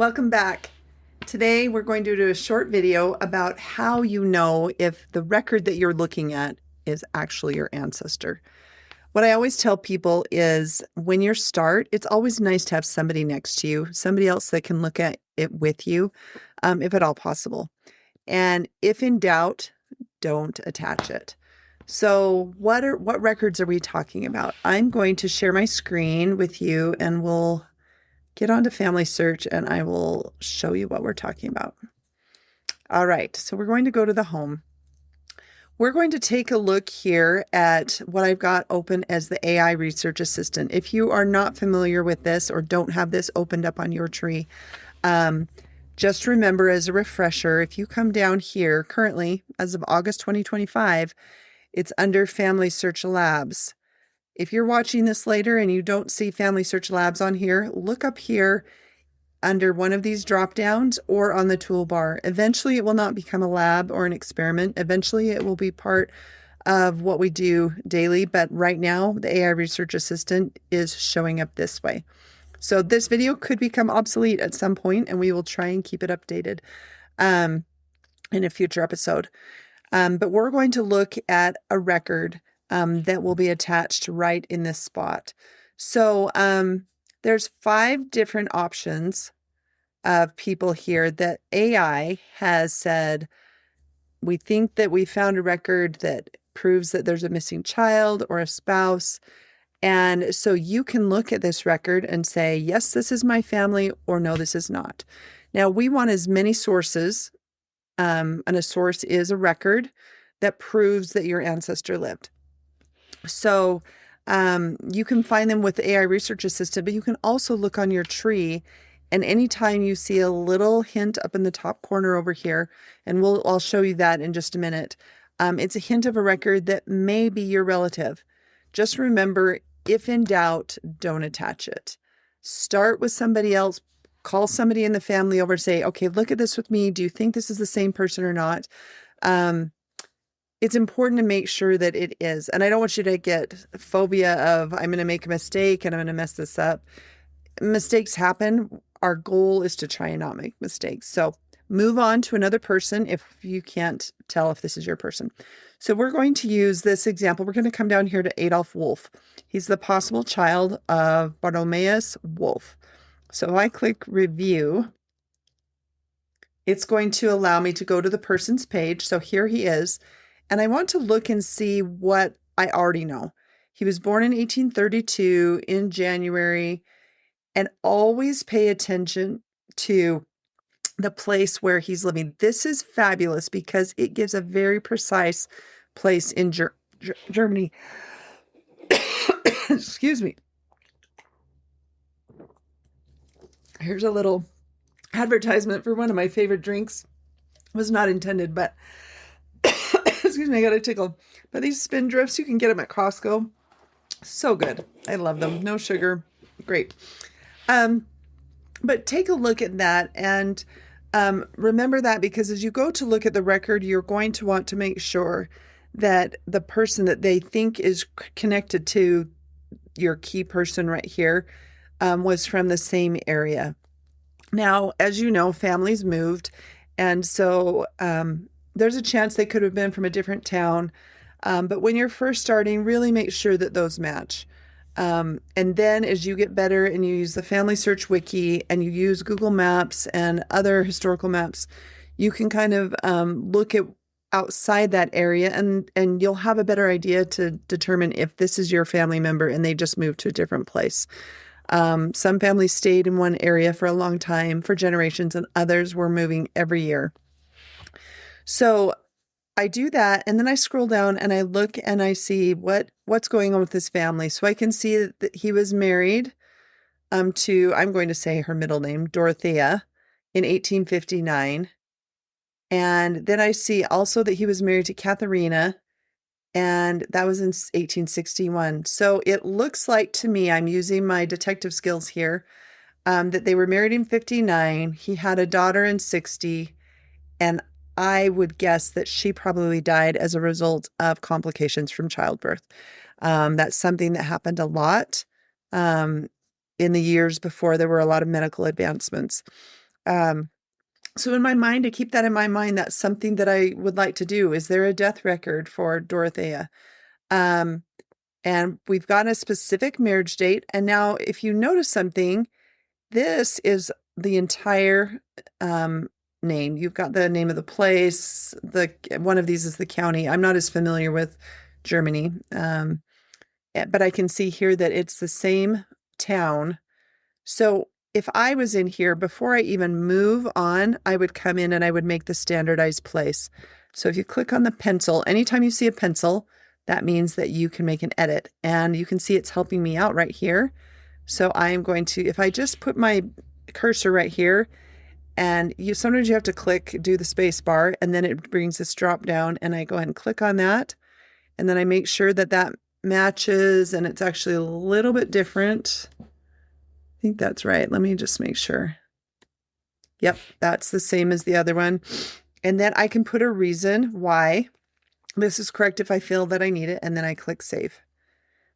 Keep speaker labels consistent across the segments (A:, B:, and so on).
A: Welcome back. Today we're going to do a short video about how you know if the record that you're looking at is actually your ancestor. What I always tell people is when you start, it's always nice to have somebody next to you, somebody else that can look at it with you, if at all possible. And if in doubt, don't attach it. So what records are we talking about? I'm going to share my screen with you and we'll get onto Familysearch and I will show you what we're talking about. All right, so we're going to go to the home. We're going to take a look here at what I've got open as the AI Research Assistant. If you are not familiar with this or don't have this opened up on your tree, just remember as a refresher, if you come down here currently, as of August 2025, it's under Familysearch Labs. If you're watching this later and you don't see Familysearch Labs on here, look up here under one of these drop downs or on the toolbar. Eventually it will not become a lab or an experiment. Eventually it will be part of what we do daily, but right now the AI Research Assistant is showing up this way. So this video could become obsolete at some point and we will try and keep it updated in a future episode. But we're going to look at a record that will be attached right in this spot. So there's 5 different options of people here that AI has said, we think that we found a record that proves that there's a missing child or a spouse. And so you can look at this record and say, yes, this is my family, or no, this is not. Now we want as many sources, and a source is a record that proves that your ancestor lived. So you can find them with the AI Research Assistant, but you can also look on your tree, and anytime you see a little hint up in the top corner over here, and I'll show you that in just a minute, it's a hint of a record that may be your relative. Just remember, if in doubt, don't attach it. Start with somebody else, call somebody in the family over, say, okay, look at this with me. Do you think this is the same person or not? It's important to make sure that it is. And I don't want you to get phobia of, I'm going to make a mistake and I'm going to mess this up. Mistakes happen. Our goal is to try and not make mistakes. So move on to another person if you can't tell if this is your person. So we're going to use this example. We're going to come down here to Adolf Wolf. He's the possible child of Bartholomeus Wolf. So if I click review, it's going to allow me to go to the person's page. So here he is. And I want to look and see what I already know. He was born in 1832 in January, and always pay attention to the place where he's living. This is fabulous because it gives a very precise place in Germany. Excuse me. Here's a little advertisement for one of my favorite drinks. It was not intended, but excuse me, I got a tickle. But these Spindrifts, you can get them at Costco. So good. I love them. No sugar. Great. But take a look at that and remember that, because as you go to look at the record, you're going to want to make sure that the person that they think is connected to your key person right here was from the same area. Now, as you know, families moved, and so there's a chance they could have been from a different town. But when you're first starting, really make sure that those match. And then as you get better and you use the Familysearch Wiki and you use Google Maps and other historical maps, you can kind of look at outside that area and you'll have a better idea to determine if this is your family member and they just moved to a different place. Some families stayed in one area for a long time, for generations, and others were moving every year. So I do that, and then I scroll down and I look and I see what's going on with this family. So I can see that he was married to, I'm going to say her middle name, Dorothea, in 1859. And then I see also that he was married to Katharina, and that was in 1861. So it looks like to me, I'm using my detective skills here, that they were married in 59. He had a daughter in 60, and I would guess that she probably died as a result of complications from childbirth. That's something that happened a lot in the years before there were a lot of medical advancements. So in my mind, I keep that in my mind. That's something that I would like to do. Is there a death record for Dorothea? And we've got a specific marriage date. And now if you notice something, this is the entire name. You've got the name of the place. One of these is the county. I'm not as familiar with Germany, but I can see here that it's the same town. So if I was in here, before I even move on, I would come in and I would make the standardized place. So if you click on the pencil, anytime you see a pencil, that means that you can make an edit. And you can see it's helping me out right here. So I am going to, if I just put my cursor right here, and sometimes you have to do the space bar, and then it brings this drop down, and I go ahead and click on that. And then I make sure that that matches, and it's actually a little bit different. I think that's right. Let me just make sure. Yep, that's the same as the other one. And then I can put a reason why this is correct if I feel that I need it, and then I click save.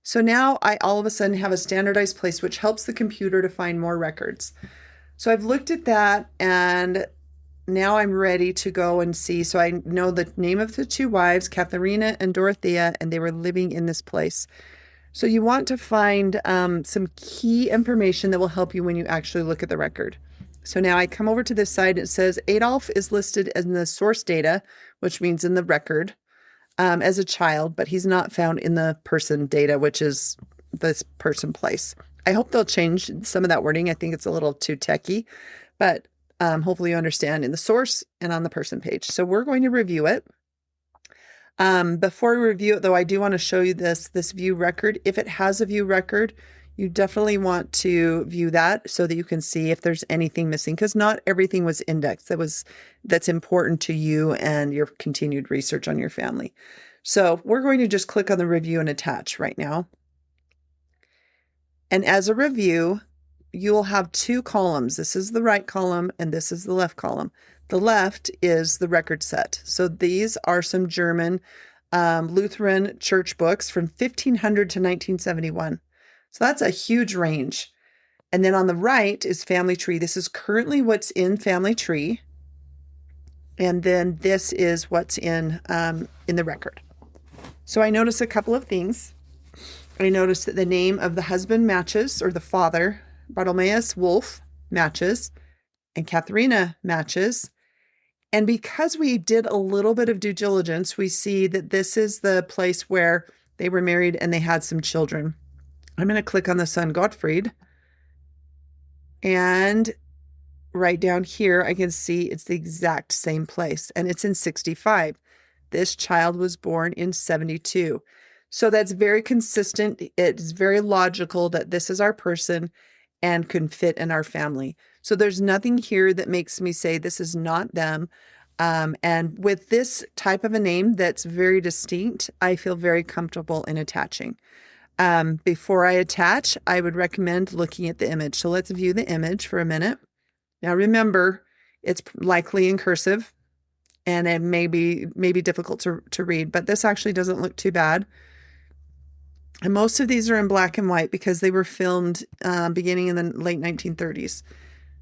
A: So now I all of a sudden have a standardized place, which helps the computer to find more records. So I've looked at that, and now I'm ready to go and see. So I know the name of the two wives, Katharina and Dorothea, and they were living in this place. So you want to find some key information that will help you when you actually look at the record. So now I come over to this side. It says Adolf is listed in the source data, which means in the record, as a child, but he's not found in the person data, which is this person place. I hope they'll change some of that wording. I think it's a little too techy, but hopefully you understand in the source and on the person page. So we're going to review it. Before we review it, though, I do want to show you this view record. If it has a view record, you definitely want to view that so that you can see if there's anything missing, because not everything was indexed that's important to you and your continued research on your family. So we're going to just click on the review and attach right now. And as a review, you'll have two columns. This is the right column and this is the left column. The left is the record set. So these are some German Lutheran church books from 1500 to 1971. So that's a huge range. And then on the right is Family Tree. This is currently what's in Family Tree. And then this is what's in the record. So I noticed a couple of things. I noticed that the name of the husband matches, or the father, Bartholomeus Wolf, matches, and Katharina matches. And because we did a little bit of due diligence, we see that this is the place where they were married and they had some children. I'm going to click on the son Gottfried. And right down here, I can see it's the exact same place, and it's in 65. This child was born in 72. So that's very consistent. It's very logical that this is our person and can fit in our family. So there's nothing here that makes me say this is not them. And with this type of a name that's very distinct, I feel very comfortable in attaching. Before I attach, I would recommend looking at the image. So let's view the image for a minute. Now remember, it's likely in cursive and it may be difficult to read, but this actually doesn't look too bad. And most of these are in black and white because they were filmed beginning in the late 1930s.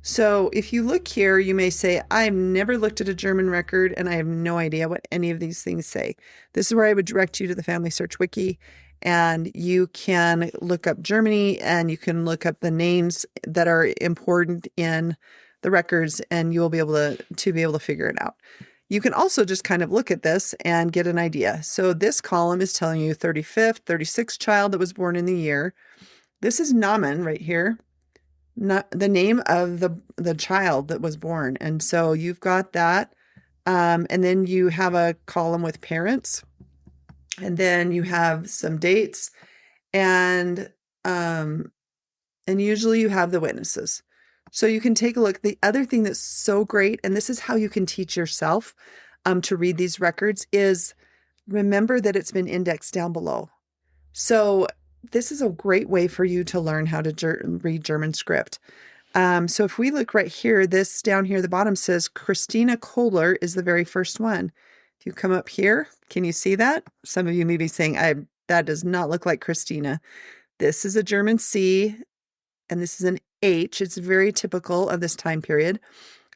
A: So if you look here, you may say, I've never looked at a German record and I have no idea what any of these things say. This is where I would direct you to the Familysearch Wiki, and you can look up Germany and you can look up the names that are important in the records, and you'll be able to figure it out. You can also just kind of look at this and get an idea. So this column is telling you 35th, 36th child that was born in the year. This is Namen right here, not the name of the child that was born. And so you've got that. And then you have a column with parents, and then you have some dates, and usually you have the witnesses. So you can take a look. The other thing that's so great, and this is how you can teach yourself to read these records, is remember that it's been indexed down below. So this is a great way for you to learn how to read German script. So if we look right here, this down here, the bottom says Christina Kohler is the very first one. If you come up here, can you see that? Some of you may be saying, that does not look like Christina. This is a German C, and this is an H. It's very typical of this time period.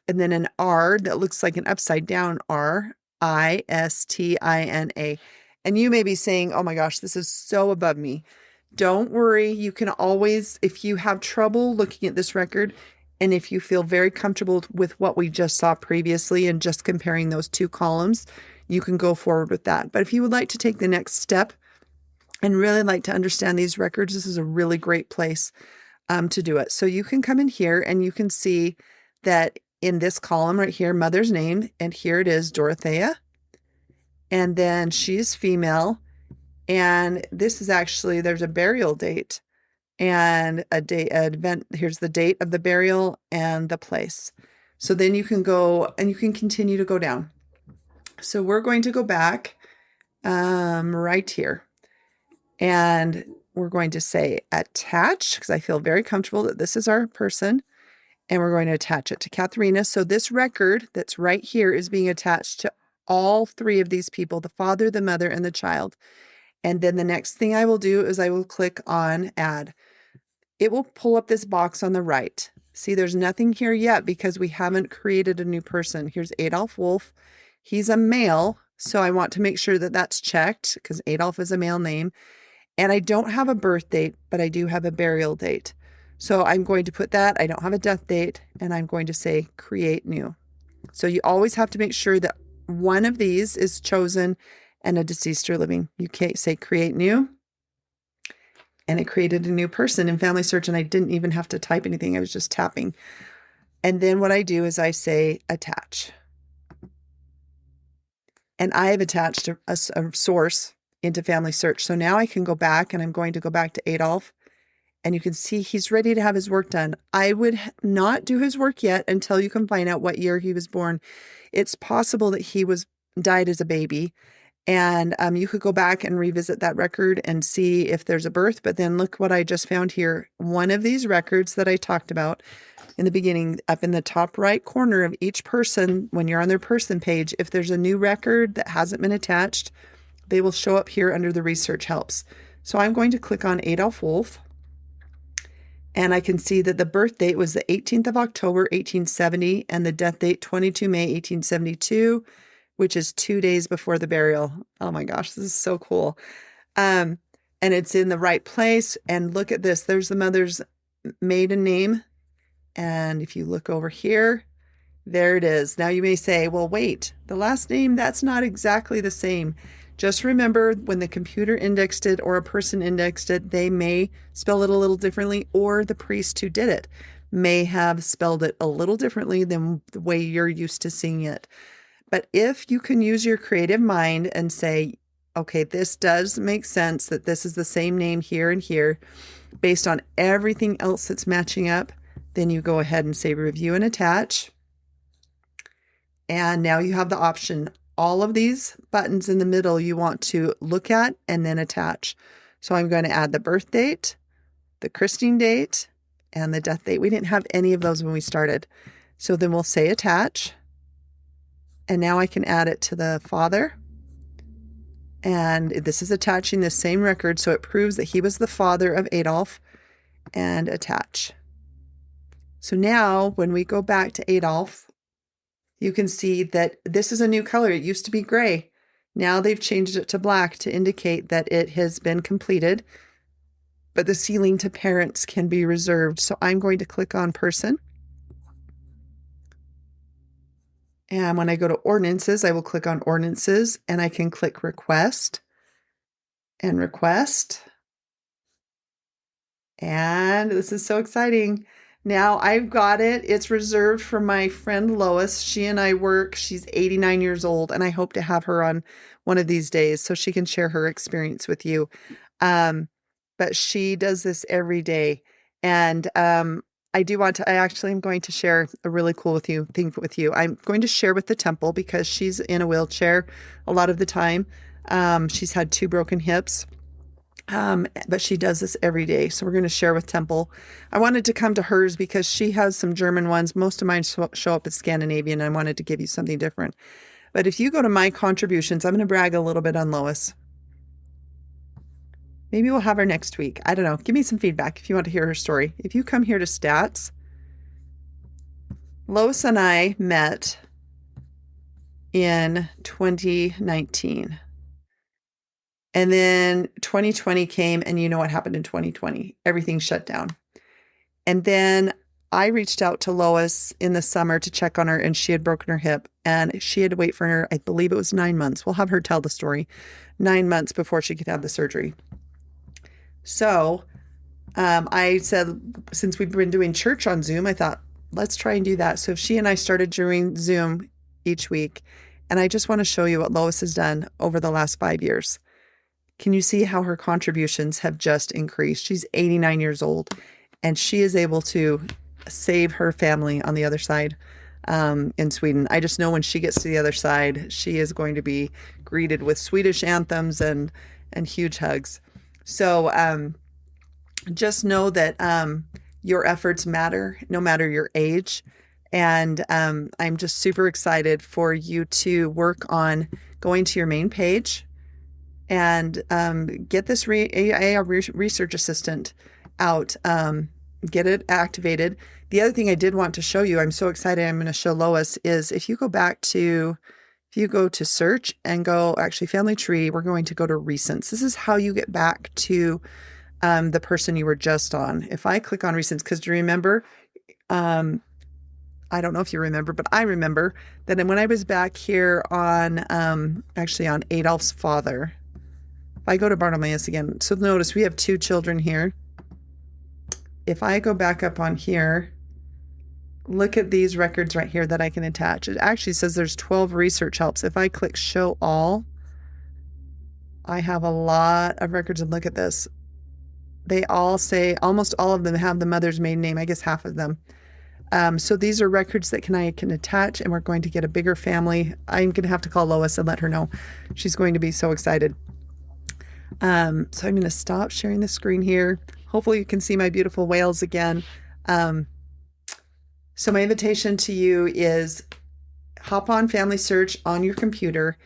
A: and then an R that looks like an upside down R, Istina. And you may be saying, oh my gosh, this is so above me. Don't worry. You can always, if you have trouble looking at this record, and if you feel very comfortable with what we just saw previously and just comparing those two columns, you can go forward with that. But if you would like to take the next step and really like to understand these records, this is a really great place to do it. So you can come in here and you can see that in this column right here, mother's name, and here it is, Dorothea. And then she's female. And this is actually, there's a burial date and a date, an event. Here's the date of the burial and the place. So then you can go and you can continue to go down. So we're going to go back right here. And we're going to say attach, because I feel very comfortable that this is our person. And we're going to attach it to Katharina. So this record that's right here is being attached to all three of these people, the father, the mother, and the child. And then the next thing I will do is I will click on add. It will pull up this box on the right. See, there's nothing here yet because we haven't created a new person. Here's Adolf Wolf. He's a male, so I want to make sure that that's checked because Adolf is a male name. And I don't have a birth date, but I do have a burial date. So I'm going to put that. I don't have a death date, and I'm going to say create new. So you always have to make sure that one of these is chosen and a deceased or living. You can't say create new. And it created a new person in Familysearch, and I didn't even have to type anything. I was just tapping. And then what I do is I say attach. And I have attached a source into Familysearch. So now I can go back, and I'm going to go back to Adolf. And you can see he's ready to have his work done. I would not do his work yet until you can find out what year he was born. It's possible that he died as a baby. And you could go back and revisit that record and see if there's a birth. But then look what I just found here. One of these records that I talked about in the beginning, up in the top right corner of each person, when you're on their person page, if there's a new record that hasn't been attached, they will show up here under the research helps. So I'm going to click on Adolf Wolf. And I can see that the birth date was the 18th of October, 1870, and the death date, 22 May, 1872, which is 2 days before the burial. Oh my gosh, this is so cool. And it's in the right place. And look at this. There's the mother's maiden name. And if you look over here, there it is. Now you may say, well, wait, the last name, that's not exactly the same. Just remember when the computer indexed it or a person indexed it, they may spell it a little differently, or the priest who did it may have spelled it a little differently than the way you're used to seeing it. But if you can use your creative mind and say, okay, this does make sense that this is the same name here and here, based on everything else that's matching up, then you go ahead and say review and attach. And now you have the option. All of these buttons in the middle you want to look at and then attach. So I'm going to add the birth date, the christening date, and the death date. We didn't have any of those when we started. So then we'll say attach. And now I can add it to the father. And this is attaching the same record, so it proves that he was the father of Adolf, and attach. So now when we go back to Adolf, you can see that this is a new color. It used to be gray. Now they've changed it to black to indicate that it has been completed, but the sealing to parents can be reserved. So I'm going to click on person. And when I go to ordinances, I will click on ordinances, and I can click request and request. And this is so exciting. Now I've got it. It's reserved for my friend Lois. She and I work. She's 89 years old, and I hope to have her on one of these days so she can share her experience with you. But she does this every day. And I actually am going to share a really cool thing with you. I'm going to share with the temple because she's in a wheelchair a lot of the time. She's had 2 broken hips. But she does this every day. So we're going to share with Temple. I wanted to come to hers because she has some German ones. Most of mine show up as Scandinavian. I wanted to give you something different. But if you go to my contributions, I'm going to brag a little bit on Lois. Maybe we'll have her next week. I don't know. Give me some feedback if you want to hear her story. If you come here to stats, Lois and I met in 2019. And then 2020 came, and you know what happened in 2020? Everything shut down. And then I reached out to Lois in the summer to check on her, and she had broken her hip, and she had to wait for her, I believe it was 9 months. We'll have her tell the story. 9 months before she could have the surgery. So I said, since we've been doing church on Zoom, I thought, let's try and do that. So she and I started doing Zoom each week. And I just want to show you what Lois has done over the last 5 years. Can you see how her contributions have just increased? She's 89 years old, and she is able to save her family on the other side in Sweden. I just know when she gets to the other side, she is going to be greeted with Swedish anthems and huge hugs. So just know that your efforts matter, no matter your age. And I'm just super excited for you to work on going to your main page and get this AI research assistant out, get it activated. The other thing I did want to show you, I'm so excited, I'm going to show Lois, is if you go to search and go, actually family tree, we're going to go to recents. This is how you get back to the person you were just on. If I click on recents, because do you remember, I don't know if you remember, but I remember that when I was back here on, actually on Adolf's father, if I go to Bartimaeus again, so notice we have 2 children here. If I go back up on here, look at these records right here that I can attach. It actually says there's 12 research helps. If I click show all, I have a lot of records, and look at this. They all say, almost all of them have the mother's maiden name, I guess half of them. So these are records that I can attach, and we're going to get a bigger family. I'm going to have to call Lois and let her know. She's going to be so excited. So I'm going to stop sharing the screen here. Hopefully you can see my beautiful whales again. So my invitation to you is hop on Familysearch on your computer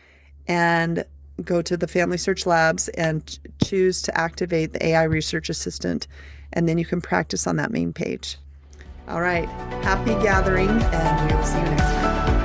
A: and go to the Familysearch labs and choose to activate the AI research assistant. And then you can practice on that main page. All right. Happy gathering, and we'll see you next time.